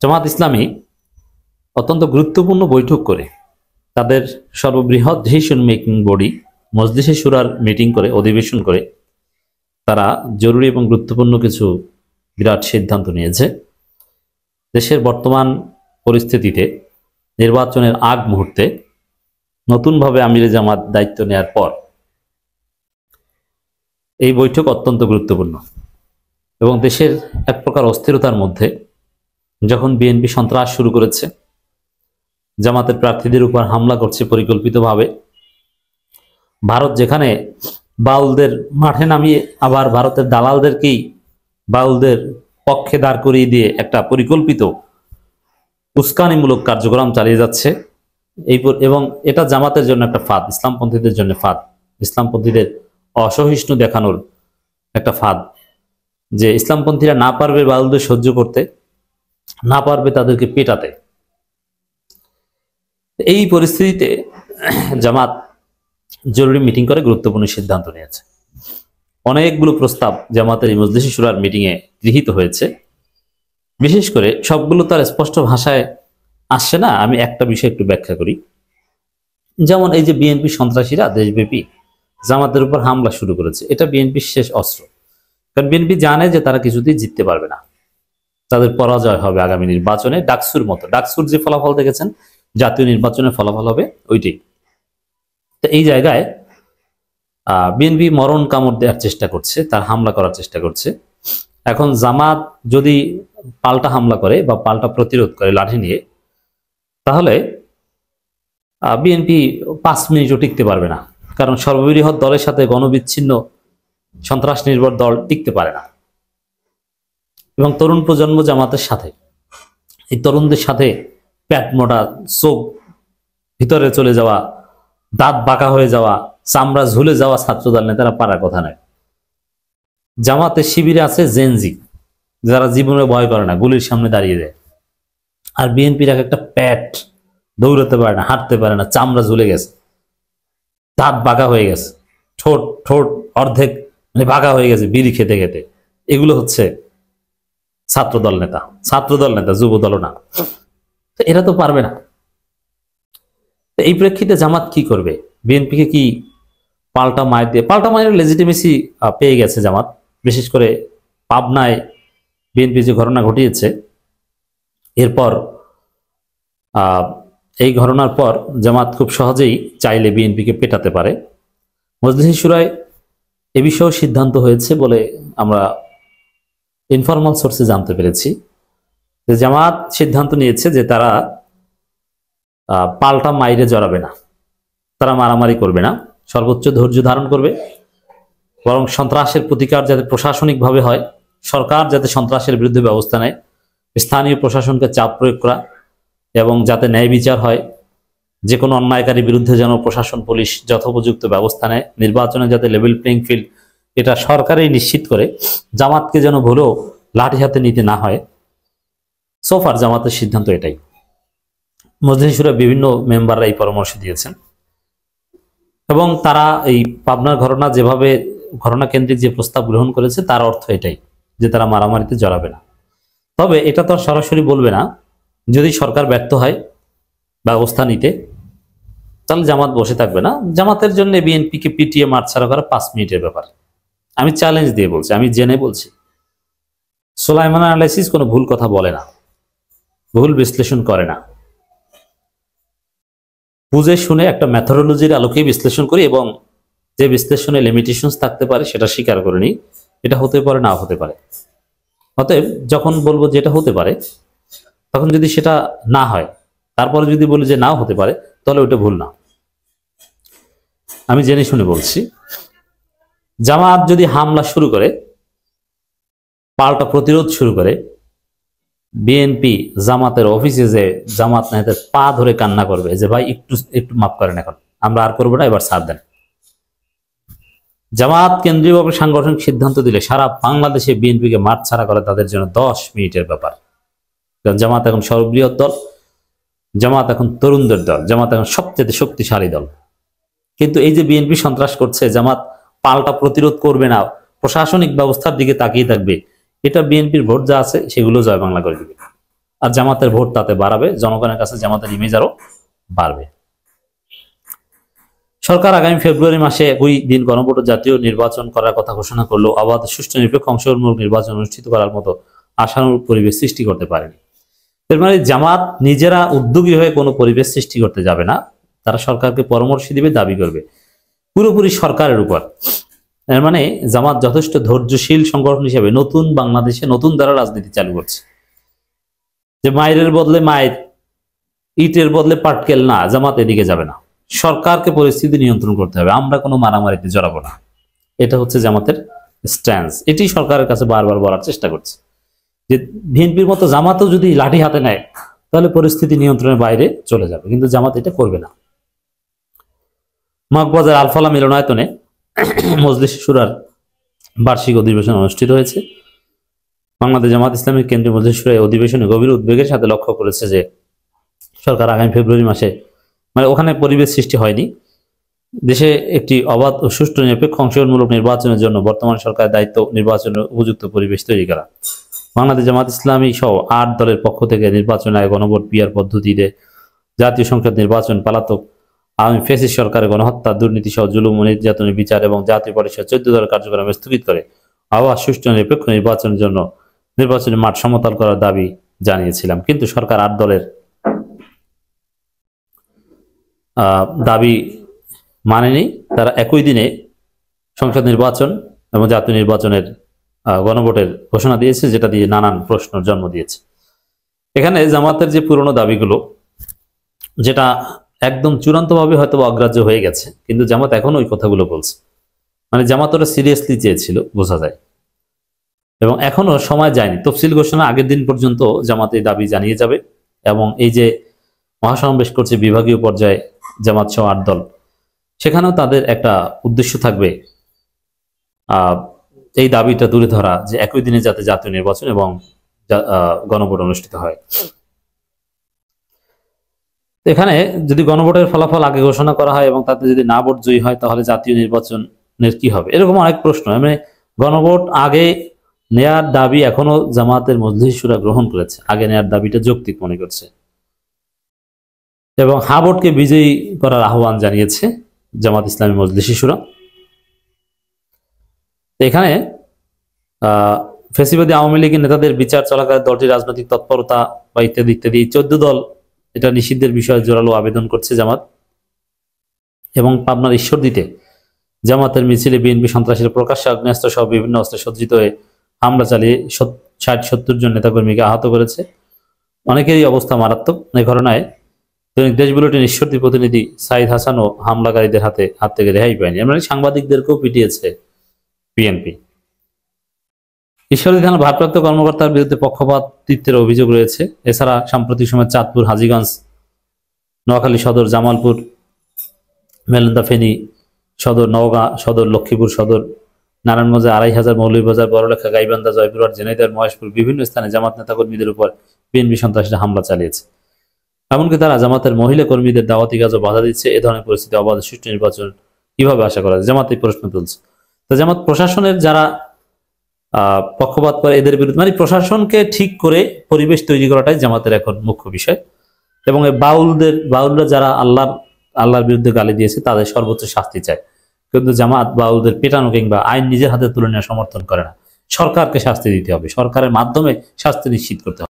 জামাত ইসলামী অত্যন্ত গুরুত্বপূর্ণ বৈঠক করে তাদের সর্ববৃহৎ ডিসিশন মেকিং বডি মজলিসে শুরার মিটিং করে অধিবেশন করে তারা জরুরি এবং গুরুত্বপূর্ণ কিছু বিরাট সিদ্ধান্ত নিয়েছে। দেশের বর্তমান পরিস্থিতিতে নির্বাচনের আগ মুহূর্তে নতুনভাবে আমিরে জামাত দায়িত্ব নেয়ার পর এই বৈঠক অত্যন্ত গুরুত্বপূর্ণ এবং দেশের এক প্রকার অস্থিরতার মধ্যে যখন বিএনপি সন্ত্রাস শুরু করেছে, জামাতের প্রার্থীদের উপর হামলা করছে পরিকল্পিতভাবে, ভারত যেখানে বাউলদের মাঠে নামিয়ে আবার ভারতের দালালদেরকেই বাউলদের পক্ষে দাঁড় করিয়ে দিয়ে একটা পরিকল্পিত উস্কানিমূলক কার্যক্রম চালিয়ে যাচ্ছে এবং এটা জামাতের জন্য একটা ফাঁদ, ইসলামপন্থীদের জন্য ফাঁদ, ইসলামপন্থীদের অসহিষ্ণু দেখানোর একটা ফাঁদ, যে ইসলামপন্থীরা না পারবে বাউলদের সহ্য করতে, না পারবে তাদেরকে পেটাতে। এই পরিস্থিতিতে জামাত জরুরি মিটিং করে গুরুত্বপূর্ণ সিদ্ধান্ত নিয়েছে। অনেকগুলো প্রস্তাব জামাতের এই মজলিসে শুরার মিটিংয়ে গৃহীত হয়েছে। বিশেষ করে সবগুলো তার স্পষ্ট ভাষায় আসছে না, আমি একটা বিষয় একটু ব্যাখ্যা করি। যেমন এই যে বিএনপি সন্ত্রাসীরা দেশব্যাপী জামাতের উপর হামলা শুরু করেছে, এটা বিএনপির শেষ অস্ত্র। কারণ বিএনপি জানে যে তারা কিছুতেই জিততে পারবে না, তাদের পরাজয় হবে আগামী নির্বাচনে। ডাকসুর মতো, ডাকসুর যে ফলাফল দেখেছেন জাতীয় নির্বাচনের ফলাফল হবে ওইটাই। তো এই জায়গায় বিএনপি মরণ কামড় দেওয়ার চেষ্টা করছে, তার হামলা করার চেষ্টা করছে। এখন জামাত যদি পাল্টা হামলা করে বা পাল্টা প্রতিরোধ করে লাঠি নিয়ে, তাহলে বিএনপি 5 মিনিটও টিকতে পারবে না। কারণ সর্ববৃহৎ দলের সাথে গণবিচ্ছিন্ন সন্ত্রাস নির্ভর দল টিকতে পারে না। এবং তরুণ প্রজন্ম জামাতের সাথে, এই তরুণদের সাথে প্যাট মোটা, চোখ ভিতরে চলে যাওয়া, দাঁত বাঁকা হয়ে যাওয়া, চামড়া ঝুলে যাওয়া ছাত্রদল নেতারা পারার কথা নয়। জামাতের শিবিরে আছে জেনজি, যারা জীবনে ভয় করে না, গুলির সামনে দাঁড়িয়ে যায়। আর বিএনপির একটা প্যাট, দৌড়াতে পারে না, হাঁটতে পারে না, চামড়া ঝুলে গেছে, দাঁত বাঁকা হয়ে গেছে, ঠোঁট ঠোঁট অর্ধেক মানে বাঁকা হয়ে গেছে বিড়ি খেতে খেতে। এগুলো হচ্ছে ছাত্রদল নেতা, যুব দল না। তো এরা তো পারবে না। এই প্রেক্ষিতে জামাত কি করবে? বিএনপিকে কি পাল্টা মায়ের লেজিটিমেসি পেয়ে গেছে জামাত। বিশেষ করে পাবনায় বিএনপি যে ঘটনা ঘটিয়েছে, এরপর এই ঘটনার পর জামাত খুব সহজেই চাইলে বিএনপিকে পেটাতে পারে। মজলিসে শুরায় এ বিষয়েও সিদ্ধান্ত হয়েছে বলে আমরা ইনফরমাল সোর্সে জানতে পেরেছি যে জামাত সিদ্ধান্ত নিয়েছে যে তারা পাল্টা মাইরে জড়াবে না, তারা মারামারি করবে না, সর্বোচ্চ ধৈর্য ধারণ করবে। বরং সন্ত্রাসের প্রতিকার যাতে প্রশাসনিকভাবে হয়, সরকার যাতে সন্ত্রাসের বিরুদ্ধে ব্যবস্থা নেয়, স্থানীয় প্রশাসনকে চাপ প্রয়োগ করা এবং যাতে ন্যায় বিচার হয়, যে কোনো অন্যায়কারীর বিরুদ্ধে যেন প্রশাসন পুলিশ যথোপযুক্ত ব্যবস্থা নেয়, নির্বাচনে যাতে লেভেল প্লেইং ফিল্ড এটা সরকারই নিশ্চিত করে, জামাতকে যেন ভুলেও লাঠি হাতে নিতে না হয়। সোফার জামাতের সিদ্ধান্ত এটাই। মজলিসে শুরা বিভিন্ন মেম্বাররা এই পরামর্শ দিয়েছেন এবং তারা এই পাবনার ঘটনা কেন্দ্রিক যে প্রস্তাব গ্রহণ করেছে তার অর্থ এটাই যে তারা মারামারিতে জড়াবে না। তবে এটা তো সরাসরি বলবে না, যদি সরকার ব্যর্থ হয় ব্যবস্থা নিতে, তাহলে জামাত বসে থাকবে না। জামাতের জন্য বিএনপিকে পিটিয়ে মাঠ ছাড়া করা 5 মিনিটের ব্যাপার। আমি চ্যালেঞ্জ দিয়ে বলছি, আমি জেনে বলছি, সোলাইমান অ্যানালাইসিস কোনো ভুল কথা বলে না, ভুল বিশ্লেষণ করে না। বুঝে শুনে একটা মেথোডোলজির আলোকেই বিশ্লেষণ করি এবং যে বিশ্লেষণে লিমিটেশনস থাকতে পারে সেটা স্বীকার করে নিই। এটা হতে পারে, না হতে পারে। অতএব যখন বলবো যে এটা হতে পারে, তখন যদি সেটা না হয়, তারপরে যদি বলি যে নাও হতে পারে, তাহলে ওটা ভুল না। আমি জেনে শুনে বলছি, জামাত যদি হামলা শুরু করে, পাল্টা প্রতিরোধ শুরু করে, বিএনপি জামাতের অফিসে যে জামাত নেতাদের পা ধরে কান্না করবে যে ভাই একটু মাফ করেন, এখন আমরা আর করবো না, এবার ছাড় দেন। জামাত কেন্দ্রীয়ভাবে সাংগঠনিক সিদ্ধান্ত দিলে সারা বাংলাদেশে বিএনপিকে মাঠ ছাড়া করে তাদের জন্য 10 মিনিটের ব্যাপার। কারণ জামাত এখন সর্ববৃহৎ দল, জামাত এখন তরুণদের দল, জামাত এখন সবচেয়ে শক্তিশালী দল। কিন্তু এই যে বিএনপি সন্ত্রাস করছে, জামাত পাল্টা প্রতিরোধ করবে না, প্রশাসনিক ব্যবস্থার দিকে তাকিয়ে থাকবে, এটা বিএনপির ভোট যা আছে সেগুলো জয় বাংলা করে দিবে। আর জামাতের ভোট তাতে বাড়াবে, জনগণের কাছে জামাতের ইমেজ আরো বাড়বে। সরকার আগামী ফেব্রুয়ারি মাসে একই দিন গণভোট জাতীয় নির্বাচন করার কথা ঘোষণা করলেও অবাধ, সুষ্ঠু, নিরপেক্ষ, অংশগ্রহণমূলক নির্বাচন অনুষ্ঠিত করার মতো আশানুরূপ পরিবেশ সৃষ্টি করতে পারেনি। এর মানে জামাত নিজেরা উদ্যোগী হয়ে কোনো পরিবেশ সৃষ্টি করতে যাবে না, তারা সরকারকে পরামর্শ দিবে, দাবি করবে পুরোপুরি সরকারের উপর। এর মানে জামাত যথেষ্ট ধৈর্যশীল সংগঠন হিসেবে নতুন বাংলাদেশে নতুন ধারা রাজনীতি চালু করছে, যে মায়ের বদলে মায়ের, ইটের বদলে পাটকেল না, জামাত এদিকে যাবে না। সরকারকে পরিস্থিতি নিয়ন্ত্রণ করতে হবে, আমরা কোনো মারামারিতে জড়াবো না। এটা হচ্ছে জামাতের স্ট্যান্স। এটি সরকারের কাছে বারবার বলার চেষ্টা করছে যে বিএনপির মতো জামাতও যদি লাঠি হাতে নেয় তাহলে পরিস্থিতি নিয়ন্ত্রণের বাইরে চলে যাবে, কিন্তু জামাত এটা করবে না। মগবাজার আলফালা মিলনায়তনে মজলিস শুরার বার্ষিক অধিবেশন অনুষ্ঠিত হয়েছে। বাংলাদেশ জামাত ইসলামী কেন্দ্রীয় মজলিস শুরা এই অধিবেশনে গভীর উদ্বেগের সাথে লক্ষ্য করেছে যে সরকার আগামী ফেব্রুয়ারি মাসে, মানে ওখানে পরিবেশ সৃষ্টি হয়নি, দেশে একটি অবাধ ও সুষ্ঠু, নিরপেক্ষ, অংশগ্রহণমূলক নির্বাচনের জন্য বর্তমান সরকারের দায়িত্ব নির্বাচনের উপযুক্ত পরিবেশ তৈরি করা। বাংলাদেশ জামাত ইসলামী সহ 8 দলের পক্ষ থেকে নির্বাচন আয়োগ, গণভোট, পিআর পদ্ধতিতে জাতীয় সংসদ নির্বাচন, পলাতক আওয়ামী ফ্যাসিস্ট সরকারের গণহত্যা, দুর্নীতি সহ জুলুম ও নির্যাতনের বিচার এবং জাতীয় পরিষদ 14 দলের কার্যক্রম স্থগিত করে অবাধ, সুষ্ঠু, নিরপেক্ষ নির্বাচনের জন্য নির্বাচনী মাঠ সমতল করার দাবি জানিয়েছিলাম। কিন্তু সরকার 8 দলের দাবি মানেনি। তারা একই দিনে সংসদ নির্বাচন এবং জাতীয় নির্বাচনের গণভোটের ঘোষণা দিয়েছে, যেটা দিয়ে নানান প্রশ্নের জন্ম দিয়েছে। এখানে জামাতের যে পুরনো দাবিগুলো, যেটা একদম চূড়ান্তভাবে হয়তো অগ্রাহ্য হয়ে গেছে, কিন্তু জামাত এখন ওই কথাগুলো বলছে। মানে জামাত ওরা সিরিয়াসলি চেয়েছিল, বোঝা যায়, এবং এখনো সময় যায়নি। তফসিল ঘোষণা আগের দিন পর্যন্ত জামাত এই দাবি জানিয়ে যাবে, এবং এই যে মহাসমাবেশ করছে বিভাগীয় পর্যায়ে জামাত সহ 8 দল, সেখানেও তাদের একটা উদ্দেশ্য থাকবে এই দাবিটা তুলে ধরা, যে একই দিনে যাতে জাতীয় নির্বাচন এবং গণভোট অনুষ্ঠিত হয়। এখানে যদি গণভোটের ফলাফল আগে ঘোষণা করা হয় এবং তাতে যদি না ভোট জয়ী হয়, তাহলে জাতীয় নির্বাচনের কি হবে, এরকম অনেক প্রশ্ন। মানে গণভোট আগে নেয়ার দাবি এখনো জামাতের মজলিস শুরা গ্রহণ করেছে, আগে নেয়ার দাবিটা যৌক্তিক মনে করছে, এবং হা ভোটকে বিজয়ী করার আহ্বান জানিয়েছে জামাত ইসলামী মজলিস শুরা। এখানে ফ্যাসিবাদী আওয়ামী লীগের নেতাদের বিচার চলাকালে দলটির রাজনৈতিক তৎপরতা বা ইত্যাদি ইত্যাদি 14 দল এটা নিষিদ্ধের বিষয়ে জোরালো আবেদন করছে জামাত। এবং পাবনার ঈশ্বরদীতে জামাতের মিছিলে বিএনপি সন্ত্রাসীরা প্রকাশ্যে আগ্নেয়াস্ত্র সহ বিভিন্ন অস্ত্রে সজ্জিত হয়ে হামলা চালিয়ে 60-70 জন নেতাকর্মীকে আহত করেছে। অনেকেরই অবস্থা মারাত্মক। এই ঘটনায় দৈনিক দেশ বুলেটিন ঈশ্বরদী প্রতিনিধি সাইদ হাসানও হামলাকারীদের হাত থেকে রেহাই পায়নি। এমনি সাংবাদিকদেরকেও পিটিয়েছে বিএনপি। ঈশ্বরদী থানার ভারপ্রাপ্ত কর্মকর্তার বিরুদ্ধে পক্ষপাতিত্বের অভিযোগ রয়েছে। এছাড়া সাম্প্রতিক সময় চাঁদপুর, হাজীগঞ্জ, নোয়াখালী সদর, জামালপুর, মেলন্দা, ফেনী সদর, নওগাঁ সদর, লক্ষ্মীপুর সদর, নারায়ণগঞ্জে 2500, মৌলভীবাজার, বড়লেখা, গাইবান্ধা, জয়পুরহাট, ঝিনাইদহ, মহেশপুর বিভিন্ন স্থানে জামাত নেতাকর্মীদের উপর বিএনপি সন্ত্রাসীরা হামলা চালিয়েছে। এমনকি তারা জামাতের মহিলা কর্মীদের দাওয়াতি কাজও বাধা দিচ্ছে। এ ধরনের পরিস্থিতি অবাধ, সুষ্ঠু নির্বাচন কিভাবে আশা করা যায়? জামাত এই প্রশ্ন তুলছে। তো জামাত প্রশাসনের যারা পক্ষপাত করে এদের বিরুদ্ধে, মানে প্রশাসনকে ঠিক করে পরিবেশ তৈরি করাটাই জামাতের এখন মুখ্য বিষয়। এবং এই বাউলরা যারা আল্লাহর বিরুদ্ধে গালি দিয়েছে তাদের সর্বোচ্চ শাস্তি চায়। কিন্তু জামাত বাউলদের পেটানো কিংবা আইন নিজের হাতে তুলে নেওয়া সমর্থন করে না। সরকারকে শাস্তি দিতে হবে, সরকারের মাধ্যমে শাস্তি নিশ্চিত করতে হবে।